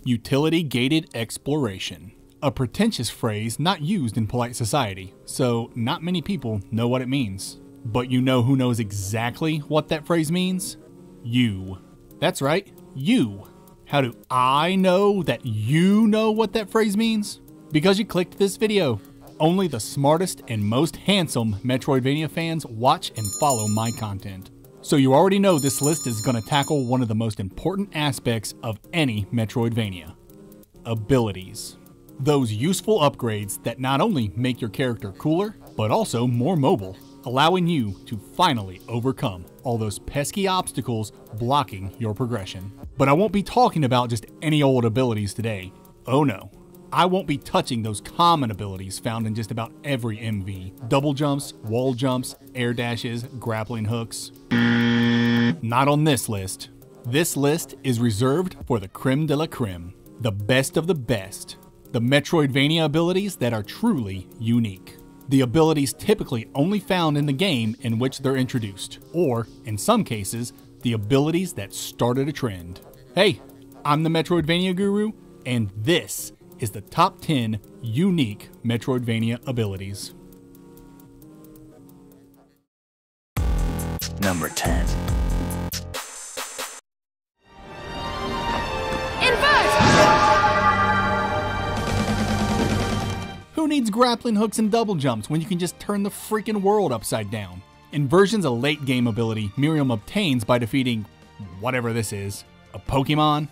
Utility-gated exploration. A pretentious phrase not used in polite society, so not many people know what it means. But you know who knows exactly what that phrase means? You. That's right, you. How do I know that you know what that phrase means? Because you clicked this video. Only the smartest and most handsome Metroidvania fans watch and follow my content. So you already know this list is going to tackle one of the most important aspects of any Metroidvania. Abilities. Those useful upgrades that not only make your character cooler, but also more mobile, allowing you to finally overcome all those pesky obstacles blocking your progression. But I won't be talking about just any old abilities today. Oh no. I won't be touching those common abilities found in just about every MV. Double jumps, wall jumps, air dashes, grappling hooks. Not on this list. This list is reserved for the creme de la creme. The best of the best. The Metroidvania abilities that are truly unique. The abilities typically only found in the game in which they're introduced. Or, in some cases, the abilities that started a trend. Hey, I'm the Metroidvania Guru, and this is the top 10 unique Metroidvania abilities. Number 10. Who needs grappling hooks and double jumps when you can just turn the freaking world upside down? Inversion's a late game ability Miriam obtains by defeating whatever this is. A Pokemon?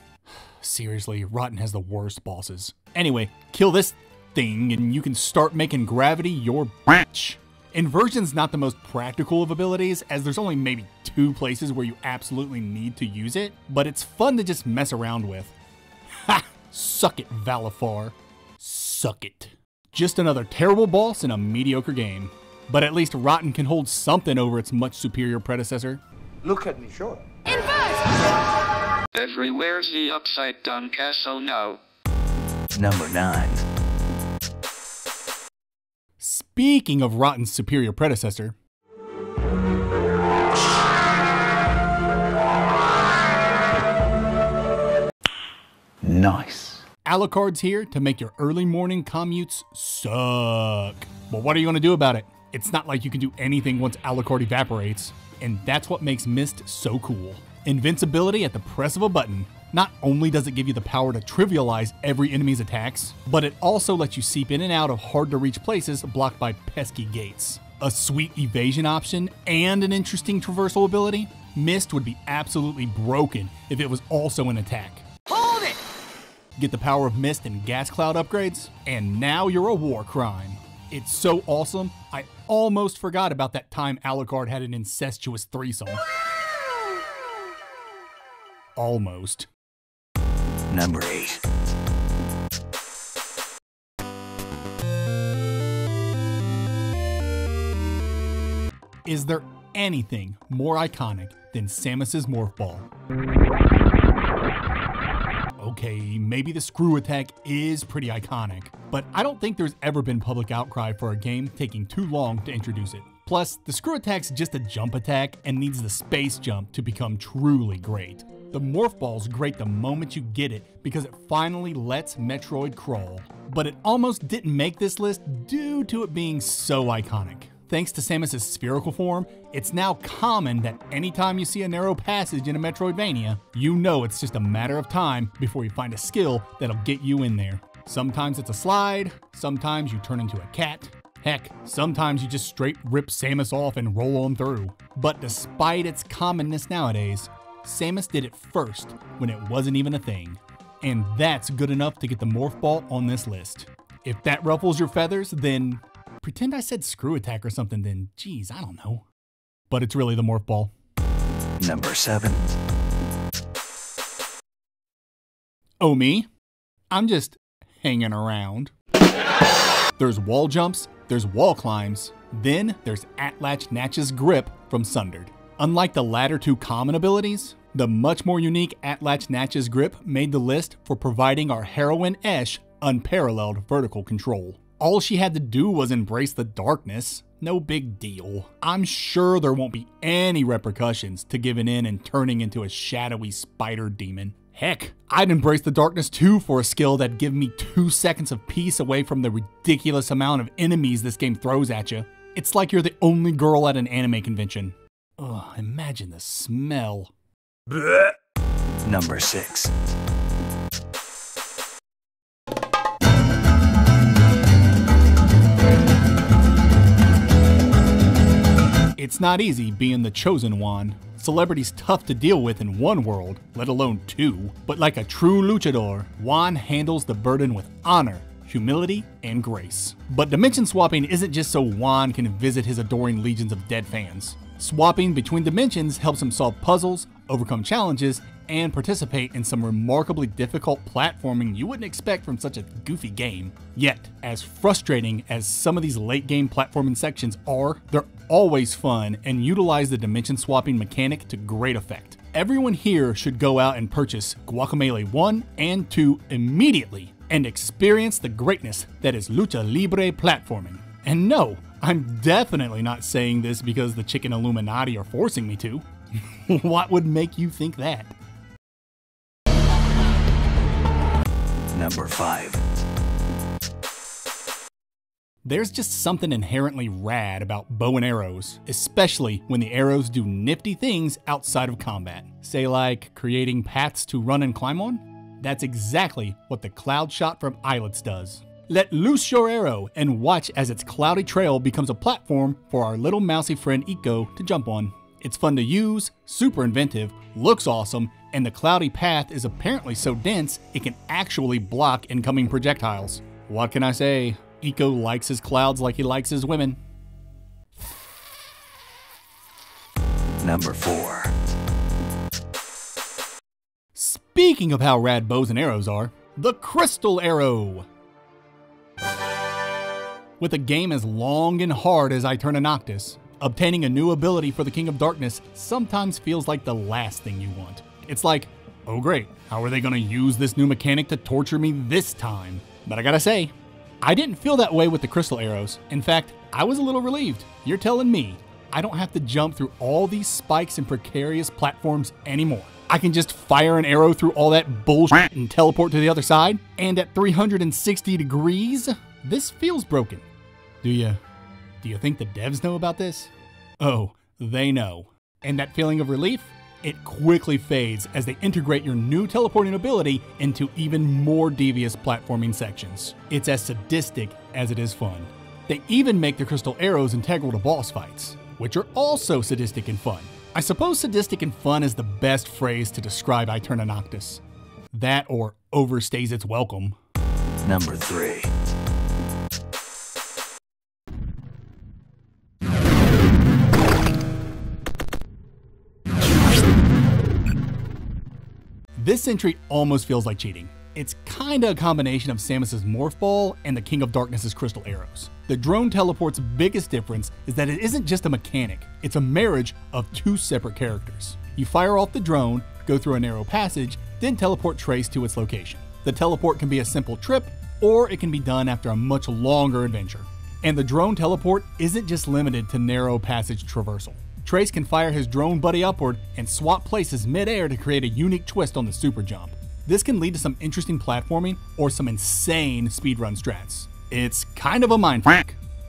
Seriously, Rotten has the worst bosses. Anyway, kill this thing and you can start making gravity your bitch. Inversion's not the most practical of abilities, as there's only maybe 2 places where you absolutely need to use it, but it's fun to just mess around with. Ha! Suck it, Valifar. Suck it. Just another terrible boss in a mediocre game. But at least Rotten can hold something over its much superior predecessor. Look at me, sure. Inversion! Everywhere's the upside down castle now. Number 9. Speaking of Rotten's superior predecessor, Nice. Alucard's here to make your early morning commutes suck. But what are you going to do about it? It's not like you can do anything once Alucard evaporates, and that's what makes Mist so cool. Invincibility at the press of a button. Not only does it give you the power to trivialize every enemy's attacks, but it also lets you seep in and out of hard to reach places blocked by pesky gates. A sweet evasion option and an interesting traversal ability. Mist would be absolutely broken if it was also an attack. Hold it! Get the power of Mist and Gas Cloud upgrades, and now you're a war crime. It's so awesome, I almost forgot about that time Alucard had an incestuous threesome. Almost. Number 8. Is there anything more iconic than Samus's Morphball? Okay, maybe the screw attack is pretty iconic, but I don't think there's ever been public outcry for a game taking too long to introduce it. Plus, the screw attack's just a jump attack and needs the space jump to become truly great. The Morphball's great the moment you get it because it finally lets Metroid crawl, but it almost didn't make this list due to it being so iconic. Thanks to Samus's spherical form, it's now common that anytime you see a narrow passage in a Metroidvania, you know it's just a matter of time before you find a skill that'll get you in there. Sometimes it's a slide, sometimes you turn into a cat. Heck, sometimes you just straight rip Samus off and roll on through. But despite its commonness nowadays, Samus did it first when it wasn't even a thing. And that's good enough to get the Morphball on this list. If that ruffles your feathers, then pretend I said screw attack or something, then geez, I don't know. But it's really the Morphball. Number 7. Oh, me? I'm just hanging around. There's wall jumps, there's wall climbs, then there's Atlatch Natch's Grip from Sundered. Unlike the latter 2 common abilities, the much more unique Atlatch Natch's Grip made the list for providing our heroine Esh unparalleled vertical control. All she had to do was embrace the darkness. No big deal. I'm sure there won't be any repercussions to giving in and turning into a shadowy spider demon. Heck, I'd embrace the darkness too for a skill that'd give me 2 seconds of peace away from the ridiculous amount of enemies this game throws at you. It's like you're the only girl at an anime convention. Ugh, imagine the smell. Number 6. It's not easy being the chosen one. Celebrity's tough to deal with in one world, let alone 2. But like a true luchador, Juan handles the burden with honor, humility, and grace. But dimension swapping isn't just so Juan can visit his adoring legions of dead fans. Swapping between dimensions helps him solve puzzles, overcome challenges, and participate in some remarkably difficult platforming you wouldn't expect from such a goofy game. Yet, as frustrating as some of these late game platforming sections are, they're always fun and utilize the dimension swapping mechanic to great effect. Everyone here should go out and purchase Guacamelee 1 and 2 immediately and experience the greatness that is Lucha Libre platforming. And no, I'm definitely not saying this because the Chicken Illuminati are forcing me to. What would make you think that? Number 5. There's just something inherently rad about bow and arrows, especially when the arrows do nifty things outside of combat. Say like creating paths to run and climb on? That's exactly what the cloud shot from Islets does. Let loose your arrow and watch as its cloudy trail becomes a platform for our little mousy friend Iko to jump on. It's fun to use, super inventive, looks awesome, and the cloudy path is apparently so dense it can actually block incoming projectiles. What can I say? Iko likes his clouds like he likes his women. Number 4. Speaking of how rad bows and arrows are, the Crystal Arrow! With a game as long and hard as Aeterna Noctis, obtaining a new ability for the King of Darkness sometimes feels like the last thing you want. It's like, oh great, how are they gonna use this new mechanic to torture me this time? But I gotta say, I didn't feel that way with the Crystal Arrows. In fact, I was a little relieved. You're telling me I don't have to jump through all these spikes and precarious platforms anymore. I can just fire an arrow through all that bullshit and teleport to the other side? And at 360 degrees? This feels broken. Do you think the devs know about this? Oh, they know. And that feeling of relief? It quickly fades as they integrate your new teleporting ability into even more devious platforming sections. It's as sadistic as it is fun. They even make the crystal arrows integral to boss fights, which are also sadistic and fun. I suppose sadistic and fun is the best phrase to describe Aeterna Noctis. That or overstays its welcome. Number 3. This entry almost feels like cheating. It's kinda a combination of Samus's Morphball and the King of Darkness's Crystal Arrows. The drone teleport's biggest difference is that it isn't just a mechanic, it's a marriage of 2 separate characters. You fire off the drone, go through a narrow passage, then teleport Trace to its location. The teleport can be a simple trip, or it can be done after a much longer adventure. And the drone teleport isn't just limited to narrow passage traversal. Trace can fire his drone buddy upward and swap places mid-air to create a unique twist on the super jump. This can lead to some interesting platforming or some insane speedrun strats. It's kind of a mind f***,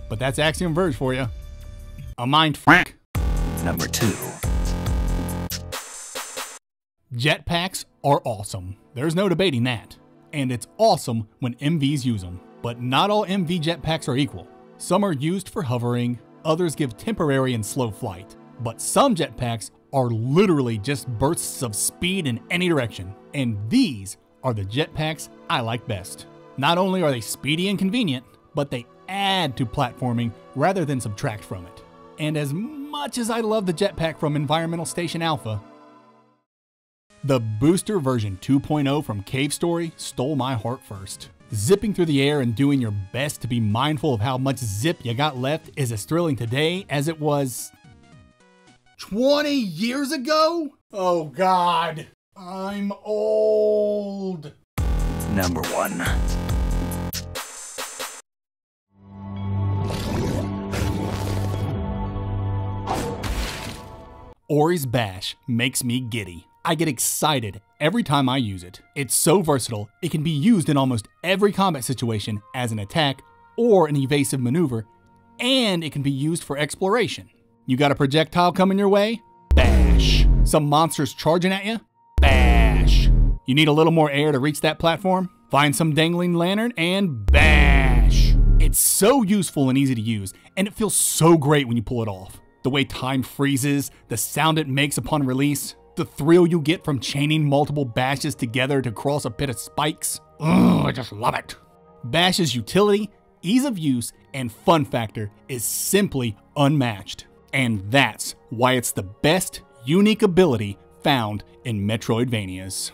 but that's Axiom Verge for you. A mind f***. Number 2. Jetpacks are awesome. There's no debating that. And it's awesome when MVs use them. But not all MV jetpacks are equal. Some are used for hovering, others give temporary and slow flight. But some jetpacks are literally just bursts of speed in any direction. And these are the jetpacks I like best. Not only are they speedy and convenient, but they add to platforming rather than subtract from it. And as much as I love the jetpack from Environmental Station Alpha, the booster version 2.0 from Cave Story stole my heart first. Zipping through the air and doing your best to be mindful of how much zip you got left is as thrilling today as it was 20 years ago? Oh God, I'm old. Number 1. Ori's Bash makes me giddy. I get excited every time I use it. It's so versatile, it can be used in almost every combat situation as an attack or an evasive maneuver, and it can be used for exploration. You got a projectile coming your way? Bash. Some monsters charging at you? Bash. You need a little more air to reach that platform? Find some dangling lantern and bash. It's so useful and easy to use, and it feels so great when you pull it off. The way time freezes, the sound it makes upon release, the thrill you get from chaining multiple bashes together to cross a pit of spikes. I just love it. Bash's utility, ease of use, and fun factor is simply unmatched. And that's why it's the best unique ability found in Metroidvanias.